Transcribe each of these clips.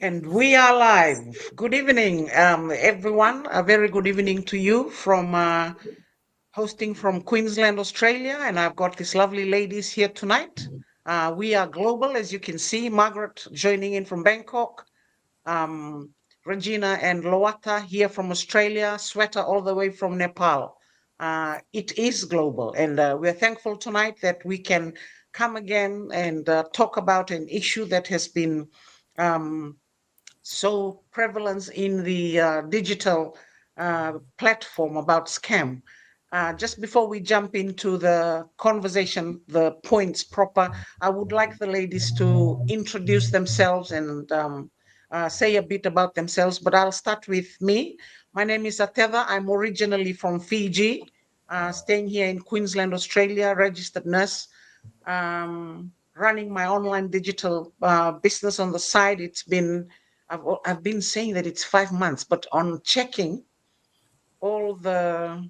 And we are live. Good evening, everyone. A very good evening to you from hosting from Queensland, Australia. And I've got these lovely ladies here tonight. We are global, as you can see. Margaret joining in from Bangkok, Regina and Loata here from Australia, Sweta all the way from Nepal. It is global, and we're thankful tonight that we can come again and talk about an issue that has been um, so prevalence in the digital platform about scam. Just before we jump into the conversation, the points proper, I would like the ladies to introduce themselves and say a bit about themselves, but I'll start with me. My name is Ateva. I'm originally from Fiji, staying here in Queensland, Australia, registered nurse, running my online digital business on the side. I've been saying that it's 5 months, but on all the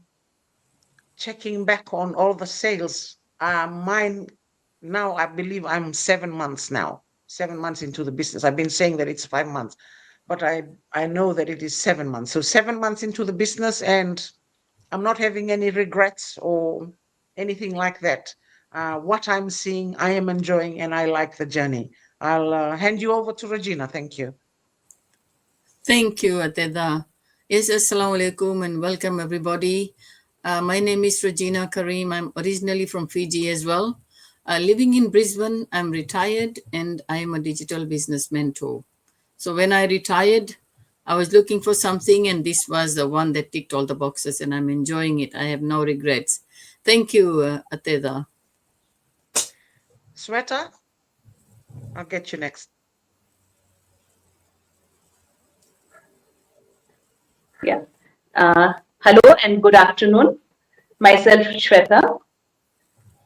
checking back on all the sales, mine now, I believe I'm 7 months now, 7 months into the business. I've been saying that it's 5 months, but I know that it is 7 months. So 7 months into the business, and I'm not having any regrets or anything like that. What I'm seeing, I am enjoying, and I like the journey. I'll hand you over to Regina. Thank you. Thank you, Ateda. Yes, Assalamu alaikum and welcome everybody. My name is Regina Karim. I'm originally from Fiji as well. Living in Brisbane, I'm retired and I'm a digital business mentor. So when I retired, I was looking for something and this was the one that ticked all the boxes and I'm enjoying it. I have no regrets. Thank you, Ateda. Sweta, I'll get you next. Yeah. Hello and good afternoon. Myself, Shweta.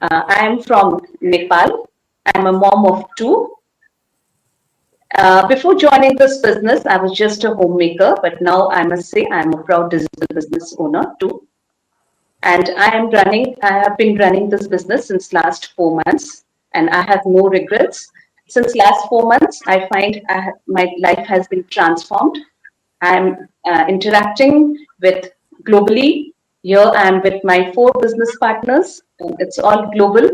I am from Nepal. I'm a mom of two. Before joining this business, I was just a homemaker, but now I must say I'm a proud digital business owner too. And I have been running this business since last 4 months, and I have no regrets. Since last 4 months, I find my life has been transformed. I'm interacting with globally. Here I'm with my four business partners. And it's all global.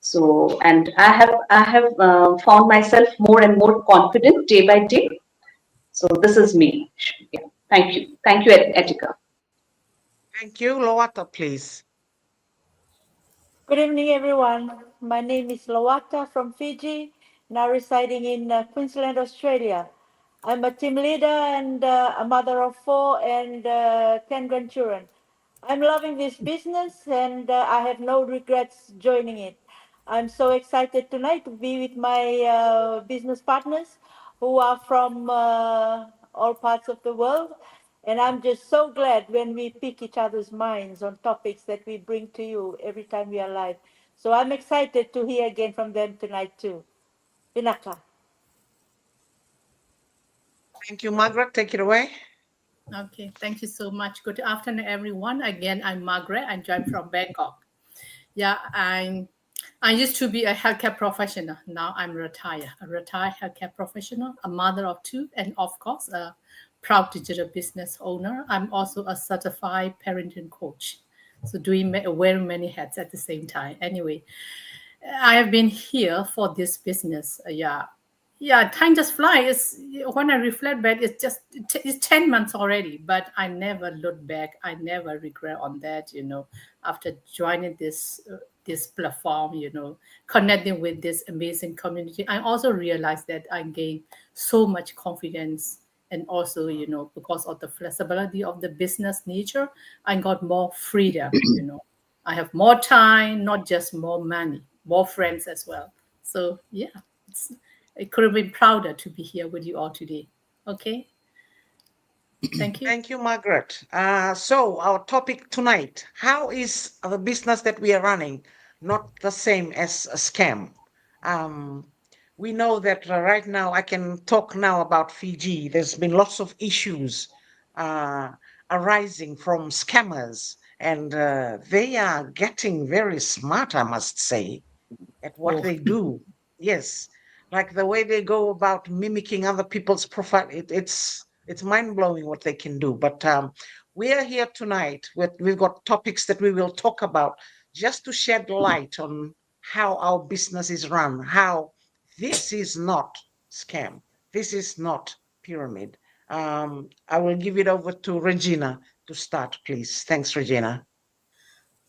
So, and I have found myself more and more confident day by day. So this is me. Yeah. Thank you, Etika. Thank you. Loata, please. Good evening, everyone. My name is Lawata from Fiji, now residing in Queensland, Australia. I'm a team leader and a mother of four and 10 grandchildren. I'm loving this business and I have no regrets joining it. I'm so excited tonight to be with my business partners who are from all parts of the world. And I'm just so glad when we pick each other's minds on topics that we bring to you every time we are live. So I'm excited to hear again from them tonight too. Vinaka. Thank you, Margaret. Take it away. Okay, thank you so much. Good afternoon, everyone. Again, I'm Margaret. I joined from Bangkok. Yeah, I used to be a healthcare professional. Now I'm retired, a retired healthcare professional, a mother of two, and of course, a proud digital business owner. I'm also a certified parenting coach. So wearing many hats at the same time. Anyway, I have been here for this business. Yeah, time just flies. When I reflect back, it's 10 months already. But I never look back. I never regret on that. After joining this platform, connecting with this amazing community, I also realized that I gained so much confidence. And also, because of the flexibility of the business nature, I got more freedom. I have more time, not just more money, more friends as well. So yeah, I could have been prouder to be here with you all today. Okay. Thank you. Thank you, Margaret. So our topic tonight, how is the business that we are running not the same as a scam? Um, we know that right now, I can talk now about Fiji. There's been lots of issues arising from scammers, and they are getting very smart, I must say, at what Oh, they do. Yes. Like the way they go about mimicking other people's profile, it's mind blowing what they can do. But we are here tonight we've got topics that we will talk about just to shed light on how our business is run, how this is not scam, this is not pyramid. I will give it over to Regina to start, please. Thanks, Regina.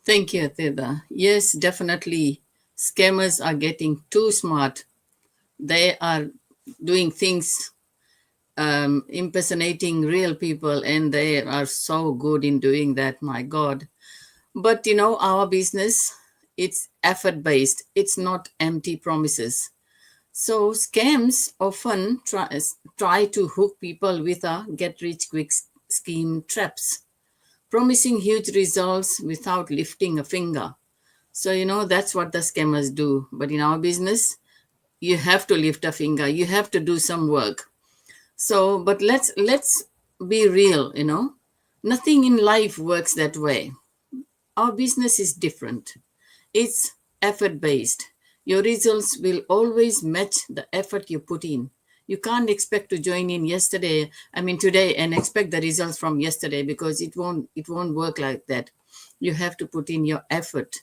Thank you, Ateda. Yes, definitely. Scammers are getting too smart. They are doing things impersonating real people, and they are so good in doing that. My God. But you know, our business, it's effort based, it's not empty promises. So scams often try to hook people with a get rich quick scheme traps, promising huge results without lifting a finger. So you know, that's what the scammers do. But in our business, you have to lift a finger, you have to do some work. So but let's be real, you know. Nothing in life works that way. Our business is different. It's effort based. Your results will always match the effort you put in. You can't expect to join in today, and expect the results from yesterday, because it won't work like that. You have to put in your effort.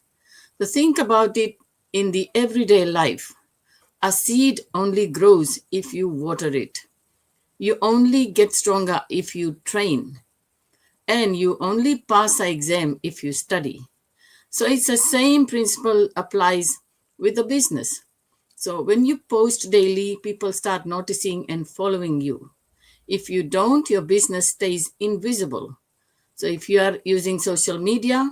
So think about it in the everyday life. A seed only grows if you water it. You only get stronger if you train. And you only pass the exam if you study. So it's the same principle applies with the business. So when you post daily, people start noticing and following you. If you don't, your business stays invisible. So if you are using social media,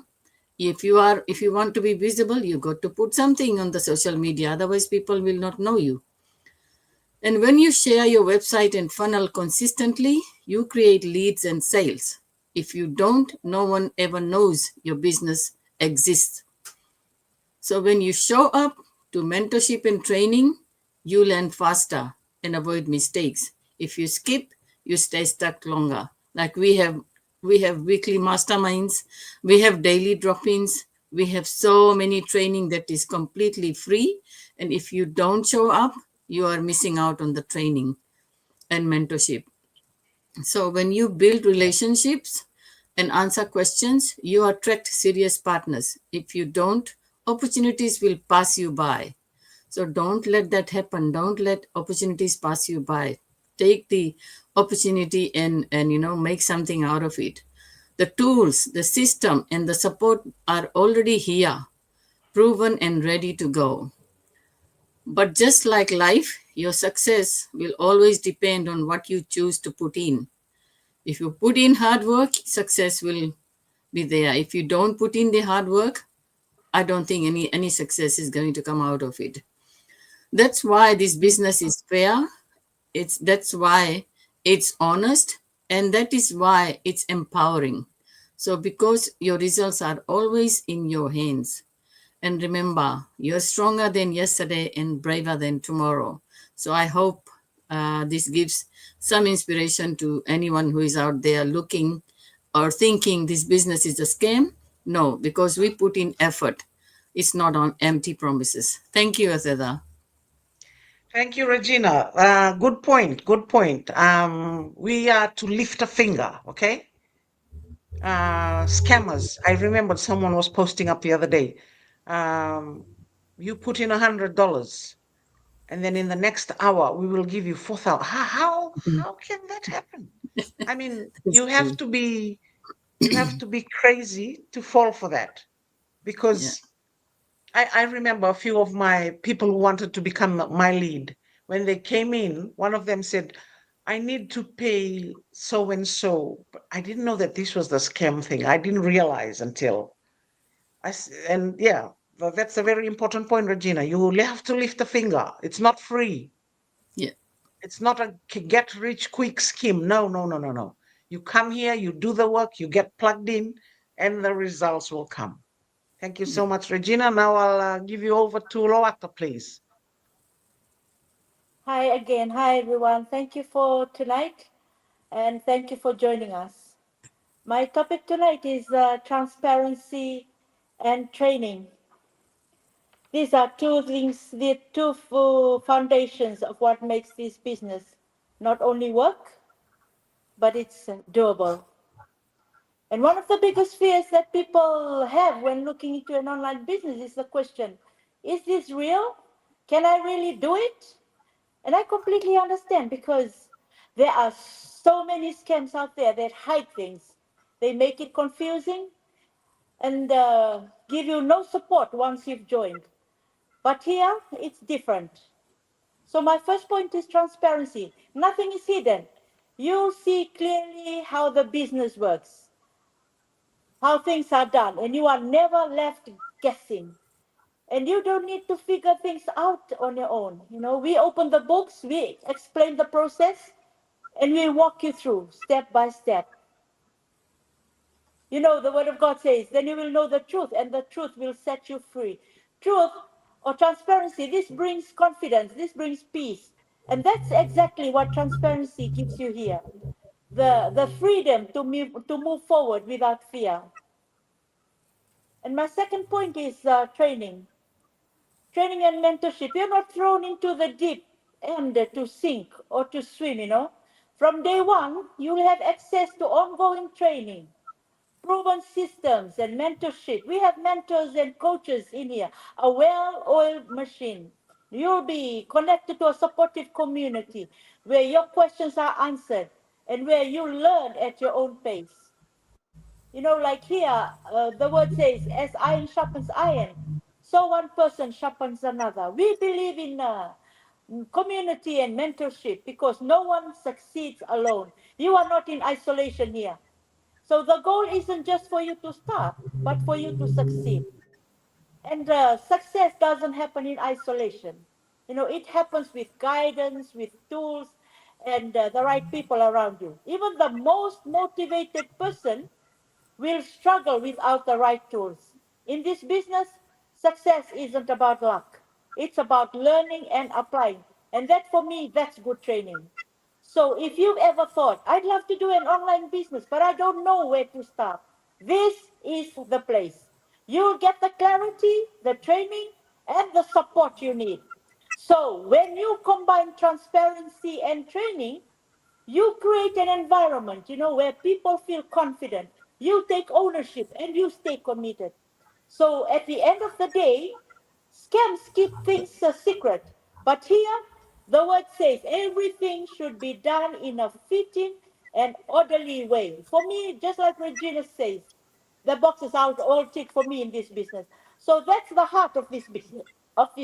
if you want to be visible, you got to put something on the social media, otherwise people will not know you. And when you share your website and funnel consistently, you create leads and sales. If you don't, no one ever knows your business exists. So when you show up to mentorship and training, you learn faster and avoid mistakes. If you skip, you stay stuck longer. Like we have weekly masterminds, we have daily drop-ins, we have so many training that is completely free. And if you don't show up, you are missing out on the training and mentorship. So when you build relationships and answer questions, you attract serious partners. If you don't, opportunities will pass you by. So don't let that happen. Don't let opportunities pass you by. Take the opportunity and make something out of it. The tools, the system, and the support are already here, proven and ready to go. But just like life, your success will always depend on what you choose to put in. If you put in hard work, success will be there. If you don't put in the hard work, I don't think any success is going to come out of it. That's why this business is fair. That's why it's honest, and that is why it's empowering. So because your results are always in your hands. And remember, you're stronger than yesterday and braver than tomorrow. So I hope this gives some inspiration to anyone who is out there looking or thinking this business is a scam. No, because we put in effort. It's not on empty promises. Thank you, Ateda. Thank you, Regina. Good point. Good point. We are to lift a finger, okay? Scammers. I remembered someone was posting up the other day. You put in $100, and then in the next hour we will give you 4,000. How can that happen? I mean, you have to be crazy to fall for that, because I remember a few of my people who wanted to become my lead. When they came in, one of them said, I need to pay so and so. But I didn't know that this was the scam thing. I didn't realize until and yeah, that's a very important point, Regina. You have to lift a finger. It's not free. Yeah. It's not a get rich quick scheme. No, no, no, no, no. You come here, you do the work, you get plugged in, and the results will come. Thank you so much, Regina. Now I'll give you over to Loata, please. Hi again. Hi, everyone. Thank you for tonight, and thank you for joining us. My topic tonight is transparency and training. These are two things, the two foundations of what makes this business not only work, but it's doable. And one of the biggest fears that people have when looking into an online business is the question, is this real? Can I really do it? And I completely understand, because there are so many scams out there that hide things. They make it confusing and give you no support once you've joined. But here, it's different. So my first point is transparency. Nothing is hidden. You'll see clearly how the business works, how things are done, and you are never left guessing. And you don't need to figure things out on your own. You know, we open the books, we explain the process, and we walk you through step by step. You know, the word of God says, then you will know the truth, and the truth will set you free. Truth or transparency, this brings confidence, this brings peace. And that's exactly what transparency gives you here. The freedom to move forward without fear. And my second point is training. Training and mentorship. You're not thrown into the deep end to sink or to swim, you know. From day one, you'll have access to ongoing training, proven systems and mentorship. We have mentors and coaches in here, a well-oiled machine. You'll be connected to a supportive community where your questions are answered and where you learn at your own pace. You know, like here, the word says, as iron sharpens iron, so one person sharpens another. We believe in community and mentorship because no one succeeds alone. You are not in isolation here. So the goal isn't just for you to start, but for you to succeed. And success doesn't happen in isolation. You know, it happens with guidance, with tools, and the right people around you. Even the most motivated person will struggle without the right tools. In this business, success isn't about luck. It's about learning and applying. And that for me, that's good training. So if you've ever thought, I'd love to do an online business, but I don't know where to start, this is the place. You'll get the clarity, the training, and the support you need. So when you combine transparency and training, you create an environment, you know, where people feel confident. You take ownership and you stay committed. So at the end of the day, scams keep things a secret. But here, the word says everything should be done in a fitting and orderly way. For me, just like Regina says, the boxes are all ticked for me in this business. So that's the heart of this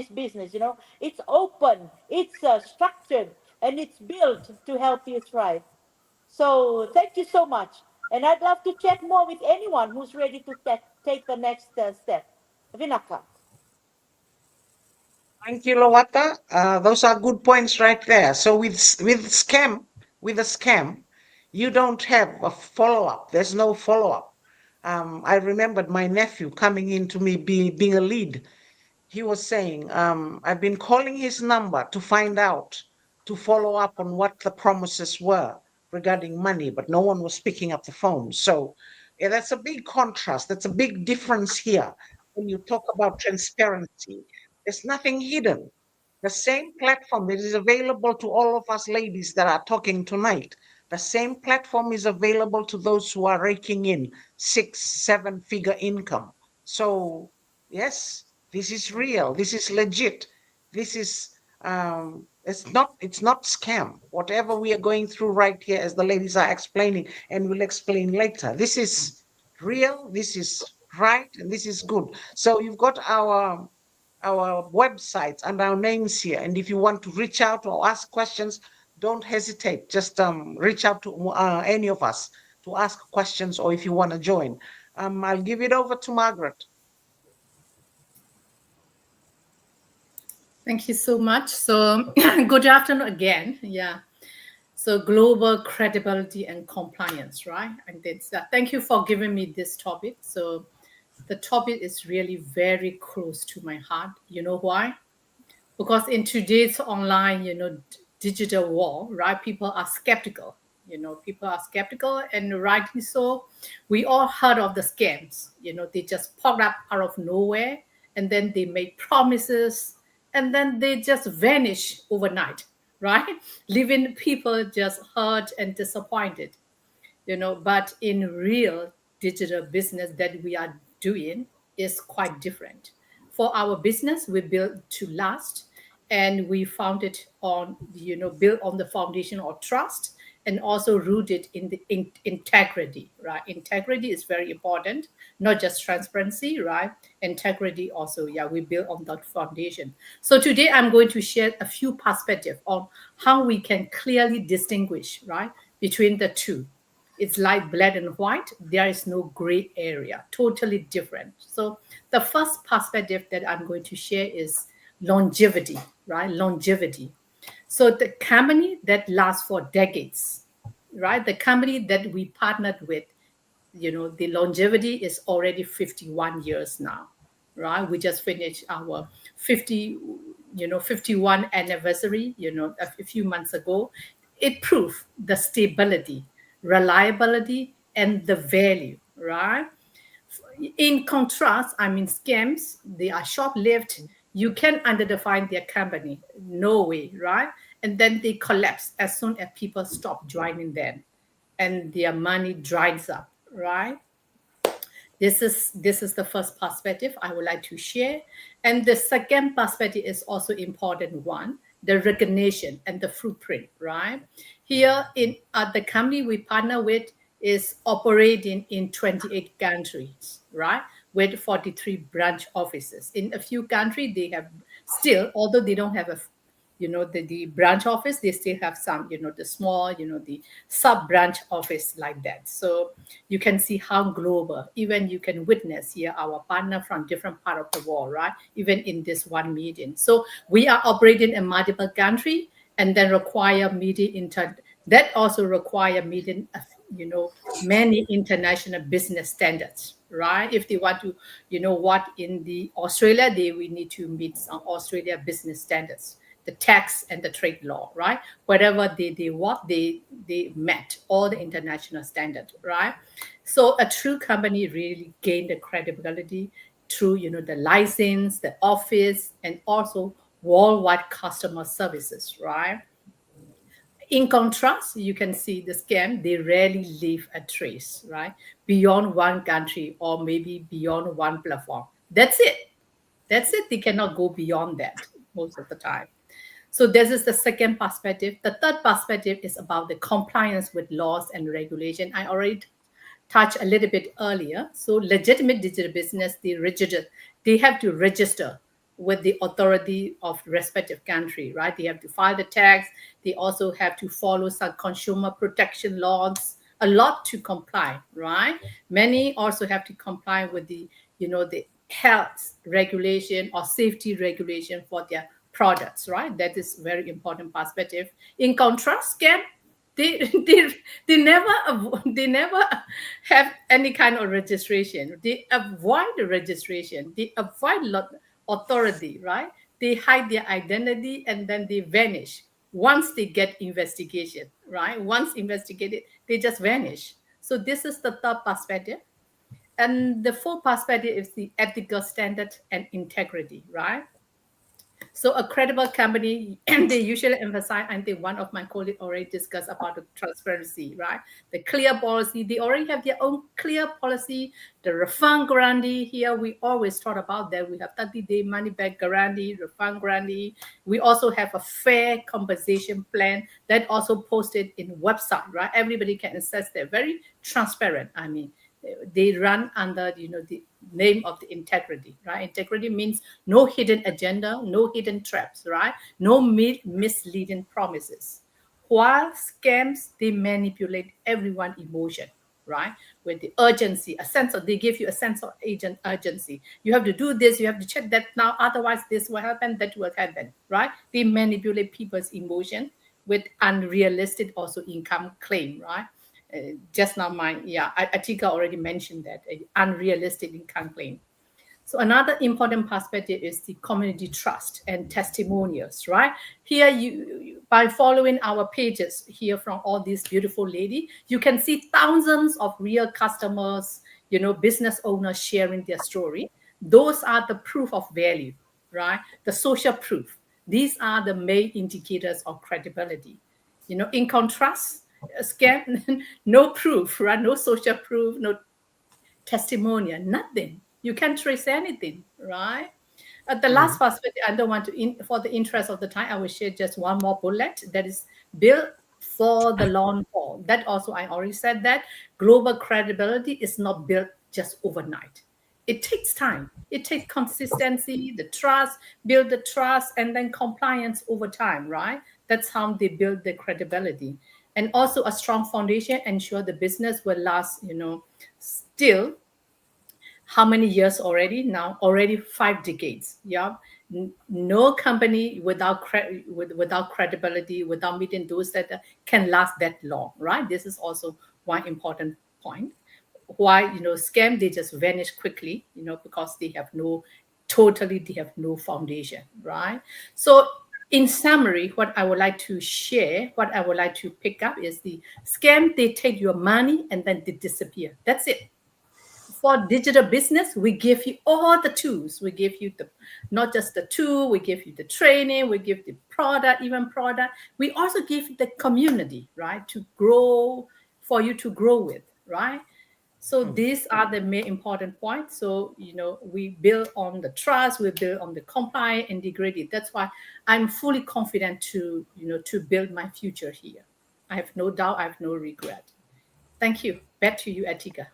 business. You know, it's open, it's structured, and it's built to help you thrive. So thank you so much, and I'd love to chat more with anyone who's ready to take the next step. Vinaka. Thank you, Lowata. Those are good points right there. So with a scam, you don't have a follow-up. There's no follow-up. I remembered my nephew coming in to me being a lead. He was saying, I've been calling his number to find out, to follow up on what the promises were regarding money, but no one was picking up the phone. So yeah, that's a big contrast. That's a big difference here when you talk about transparency. There's nothing hidden. The same platform that is available to all of us ladies that are talking tonight, the same platform is available to those who are raking in 6, 7 figure income. So yes, this is real. This is legit. This is it's not scam. Whatever we are going through right here, as the ladies are explaining, and we'll explain later. This is real. This is right, and this is good. So you've got our websites and our names here. And if you want to reach out or ask questions, don't hesitate. Just reach out to any of us to ask questions, or if you want to join. I'll give it over to Margaret. Thank you so much. So good afternoon again. Yeah. So global credibility and compliance, right? And it's, thank you for giving me this topic. So the topic is really very close to my heart. You know why? Because in today's online, digital world, right? People are skeptical. People are skeptical, and rightly so. We all heard of the scams. They just popped up out of nowhere, and then they make promises, and then they just vanish overnight, right? Leaving people just hurt and disappointed, but in real digital business that we are doing is quite different. For our business, we built to last, and we found it on, built on the foundation of trust, and also rooted in the integrity, right? Integrity is very important, not just transparency, right? Integrity also, yeah, we build on that foundation. So today I'm going to share a few perspectives on how we can clearly distinguish, right, between the two. It's like black and white. There is no gray area, totally different. So the first perspective that I'm going to share is longevity, right? Longevity. So the company that lasts for decades, right? The company that we partnered with, the longevity is already 51 years now, right? We just finished our 51 anniversary, a few months ago. It proved the stability, reliability, and the value, right? In contrast, scams, they are short-lived. You can identify their company, no way, right? And then they collapse as soon as people stop joining them, and their money dries up, right? This is the first perspective I would like to share. And the second perspective is also important one, the recognition and the footprint, right? Here in the company we partner with is operating in 28 countries, right? With 43 branch offices. In a few countries, they have still, although they don't have the branch office, they still have some, the small, the sub branch office like that. So you can see how global, even you can witness here our partner from different part of the world, right? Even in this one meeting. So we are operating in multiple countries, and then require meeting that also require meeting, many international business standards, right? If they want to, what in the Australia, we need to meet some Australia business standards, the tax and the trade law, right? Whatever they met all the international standards, right? So a true company really gained the credibility through, the license, the office, and also worldwide customer services, right? In contrast, you can see the scam, they rarely leave a trace, right? Beyond one country or maybe beyond one platform. That's it. They cannot go beyond that most of the time. So this is the second perspective. The third perspective is about the compliance with laws and regulation. I already touched a little bit earlier. So legitimate digital business, they have to register with the authority of respective country, right? They have to file the tax. They also have to follow some consumer protection laws, a lot to comply, right? Many also have to comply with the health regulation or safety regulation for their products, right? That is very important perspective. In contrast, scam, they never have any kind of registration. They avoid the registration. They avoid authority, right? They hide their identity and then they vanish once they get investigation, right? Once investigated, they just vanish. So this is the third perspective. And the fourth perspective is the ethical standard and integrity, right? So a credible company, and they usually emphasize, I think one of my colleagues already discussed about the transparency, right? The clear policy, they already have their own clear policy. The refund guarantee, here we always talk about that. We have 30-day money back guarantee, refund guarantee. We also have a fair compensation plan that also posted in website, right? Everybody can access that. Very transparent. They run under, the name of the integrity, right? Integrity means no hidden agenda, no hidden traps, right? No misleading promises. While scams, they manipulate everyone's emotion, right? With the urgency, they give you a sense of urgency. You have to do this, you have to check that now, otherwise this will happen, that will happen, right? They manipulate people's emotion with unrealistic also income claim, right? Just now, Atika already mentioned that, unrealistic income claim. So another important perspective is the community trust and testimonials, right? Here, you by following our pages here from all these beautiful ladies, you can see thousands of real customers, business owners sharing their story. Those are the proof of value, right? The social proof. These are the main indicators of credibility. In contrast, a scam, no proof, right? No social proof, no testimonial, nothing. You can't trace anything, right? The last perspective, I don't want to, for the interest of the time, I will share just one more bullet that is built for the long haul. That also, I already said that global credibility is not built just overnight. It takes time. It takes consistency, the trust, build the trust, and then compliance over time, right? That's how they build their credibility. And also a strong foundation ensure the business will last, still how many years already now? Already 5 decades. Yeah. No company without credibility, without meeting those that can last that long, right? This is also one important point. Why, scam, they just vanish quickly, because they have no foundation, right? So in summary, what I would like to share, what I would like to pick up is the scam, they take your money and then they disappear. That's it. For digital business, we give you all the tools. We give you not just the tool, we give you the training, we give the product. We also give you the community, right? To grow, for you to grow with, right? So these are the main important points. So, we build on the trust, we build on the compliance integrity. That's why I'm fully confident to build my future here. I have no doubt, I have no regret. Thank you. Back to you, Atika.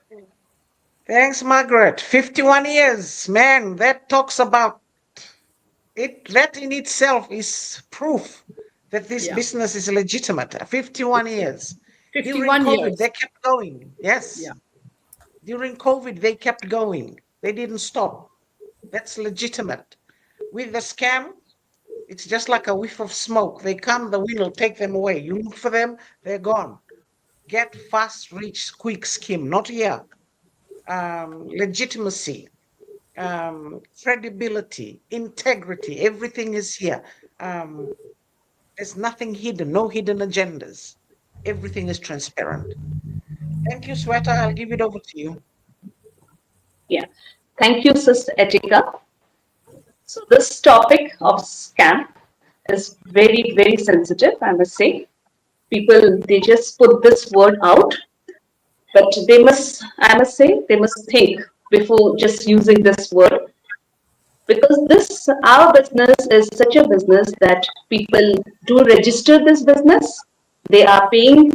Thanks, Margaret. 51 years, man, that talks about it. That in itself is proof that this business is legitimate. 51 years. 51 During COVID, years. they kept going. Yes. Yeah. During COVID, they kept going. They didn't stop. That's legitimate. With the scam, it's just like a whiff of smoke. They come, the wind will take them away. You look for them, they're gone. Get fast, rich, quick scheme, not here. Legitimacy, credibility, integrity, everything is here. There's nothing hidden, no hidden agendas. Everything is transparent. Thank you, Sweta. I'll give it over to you. Yeah. Thank you, Sister Etika. So this topic of scam is very, very sensitive, I must say. People, they just put this word out, but they must think before just using this word. Because our business is such a business that people do register this business. They are paying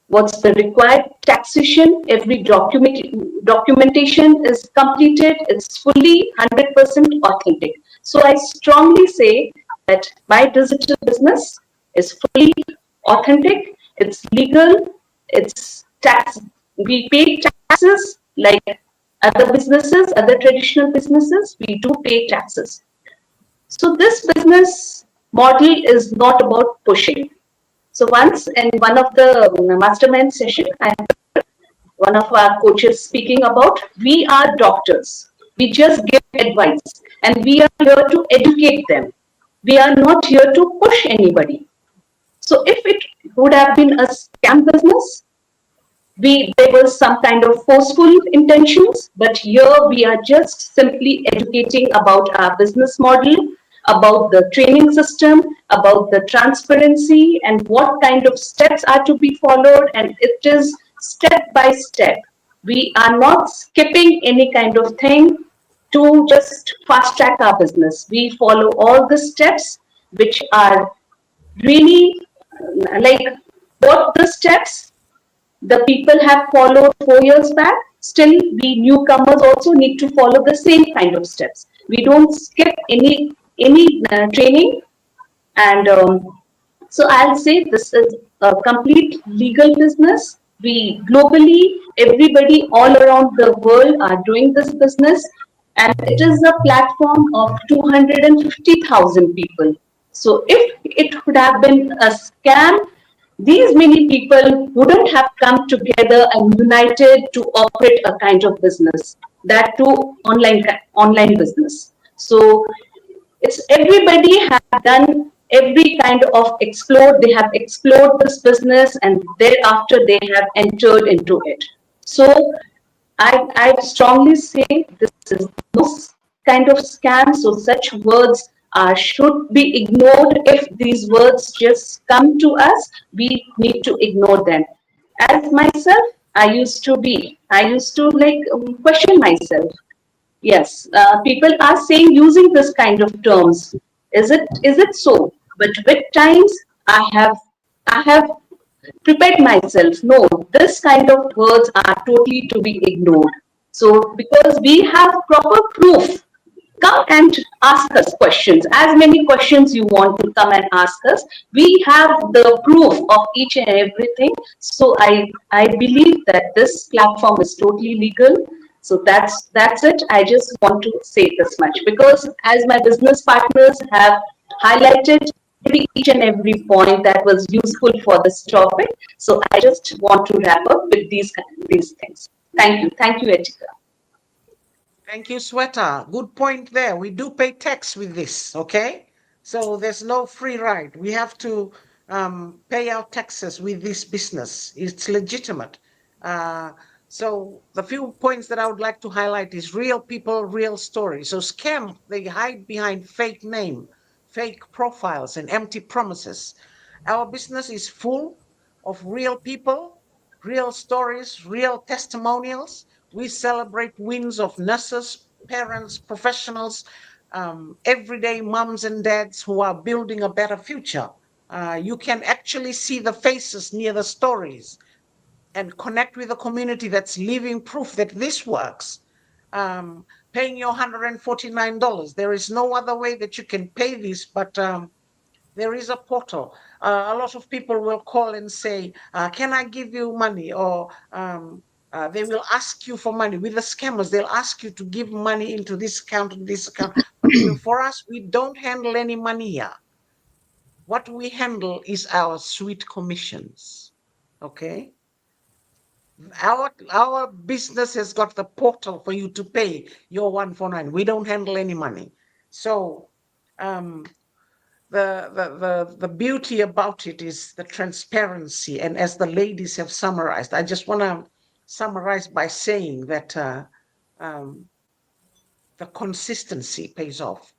what's the required taxation. Every documentation is completed. It's fully 100% authentic. So I strongly say that my digital business is fully authentic. It's legal. It's tax. We pay taxes like other businesses, other traditional businesses. We do pay taxes. So this business model is not about pushing. So once in one of the mastermind session, I heard one of our coaches speaking about, we are doctors. We just give advice and we are here to educate them. We are not here to push anybody. So if it would have been a scam business, there was some kind of forceful intentions, but here we are just simply educating about our business model, about the training system, about the transparency and what kind of steps are to be followed, and it is step by step. We are not skipping any kind of thing to just fast track our business. We follow all the steps which are really like what the steps the people have followed 4 years back. Still, we newcomers also need to follow the same kind of steps. We don't skip any training, and so I'll say this is a complete legal business. We globally, everybody all around the world are doing this business, and it is a platform of 250,000 people. So if it would have been a scam, these many people wouldn't have come together and united to operate a kind of business, that too online business. So it's everybody have done every kind of they have explored this business and thereafter they have entered into it. So I strongly say this is no kind of scams or such words should be ignored. If these words just come to us, we need to ignore them. As myself, I used to like question myself. Yes, people are saying using this kind of terms. Is it so? But with times, I have prepared myself. No, this kind of words are totally to be ignored. So because we have proper proof, come and ask us questions. As many questions you want to come and ask us, we have the proof of each and everything. So I believe that this platform is totally legal. So that's it. I just want to say this much because as my business partners have highlighted each and every point that was useful for this topic. So I just want to wrap up with these things. Thank you, Etika. Thank you, Sweta. Good point there. We do pay tax with this, okay? So there's no free ride. We have to pay our taxes with this business. It's legitimate. So the few points that I would like to highlight is real people, real stories. So scam, they hide behind fake name, fake profiles, and empty promises. Our business is full of real people, real stories, real testimonials. We celebrate wins of nurses, parents, professionals, everyday moms and dads who are building a better future. You can actually see the faces near the stories and connect with a community that's living proof that this works. Paying your $149. There is no other way that you can pay this, but there is a portal. A lot of people will call and say, can I give you money? Or they will ask you for money. With the scammers, they'll ask you to give money into this account and this account. But for us, we don't handle any money here. What we handle is our sweet commissions. Okay? Our business has got the portal for you to pay your 149. We don't handle any money. So the beauty about it is the transparency. And as the ladies have summarized, I just want to summarize by saying that the consistency pays off.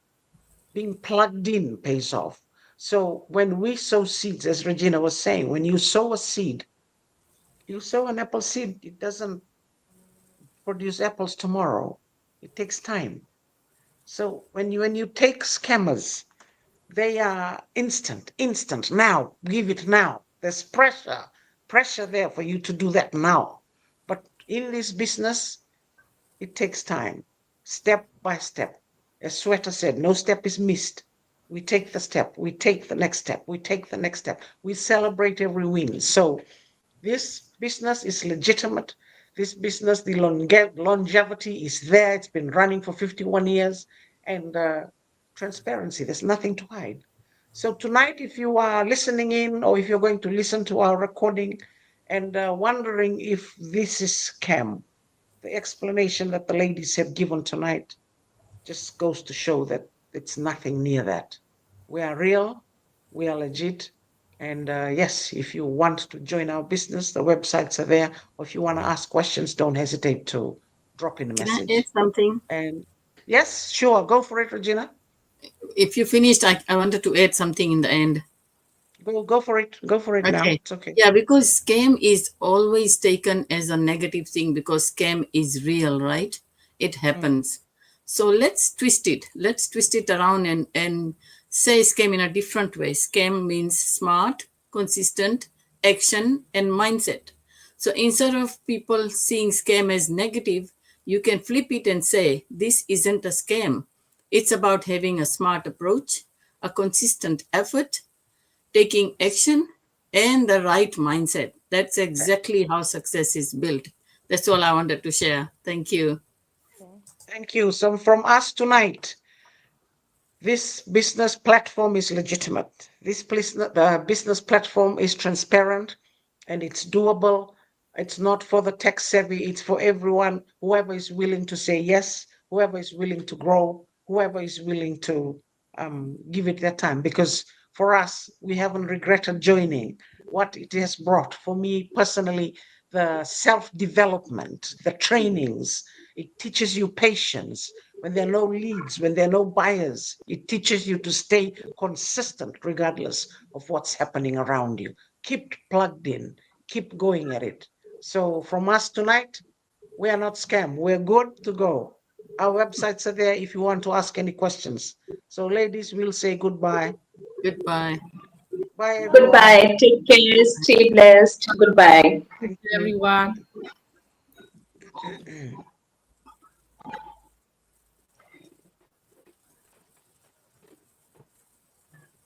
Being plugged in pays off. So when we sow seeds, as Regina was saying, when you sow a seed, you sow an apple seed, it doesn't produce apples tomorrow. It takes time. So when you take scammers, they are instant, now, give it now. There's pressure there for you to do that now. But in this business, it takes time, step by step. As Sweta said, no step is missed. We take the step, we take the next step, we take the next step. We celebrate every win. So this business is legitimate. This business, the longevity is there. It's been running for 51 years. And transparency, there's nothing to hide. So tonight, if you are listening in or if you're going to listen to our recording and wondering if this is scam, the explanation that the ladies have given tonight just goes to show that it's nothing near that. We are real, we are legit. And yes, if you want to join our business, the websites are there. Or if you want to ask questions, don't hesitate to drop in a Can message. I add something? And yes, sure, go for it, Regina. If you finished, I wanted to add something in the end. Go for it. Go for it now. Okay. It's okay. Yeah, because scam is always taken as a negative thing because scam is real, right? It happens. So let's twist it. Let's twist it around and say scam in a different way. Scam means smart, consistent, action, and mindset. So instead of people seeing scam as negative, you can flip it and say, this isn't a scam. It's about having a smart approach, a consistent effort, taking action, and the right mindset. That's exactly how success is built. That's all I wanted to share. Thank you. Thank you. So from us tonight, this business platform is legitimate. This business platform is transparent and it's doable. It's not for the tech savvy. It's for everyone, whoever is willing to say yes, whoever is willing to grow, whoever is willing to give it their time. Because for us, we haven't regretted joining. What it has brought for me personally, the self-development, the trainings, it teaches you patience, when there are no leads, when there are no buyers. It teaches you to stay consistent regardless of what's happening around you. Keep plugged in, keep going at it. So from us tonight, we are not scam. We're good to go. Our websites are there if you want to ask any questions. So ladies, we'll say goodbye. Goodbye. Bye everyone. Goodbye. Take care. Stay blessed. Goodbye. Thank Everyone. you.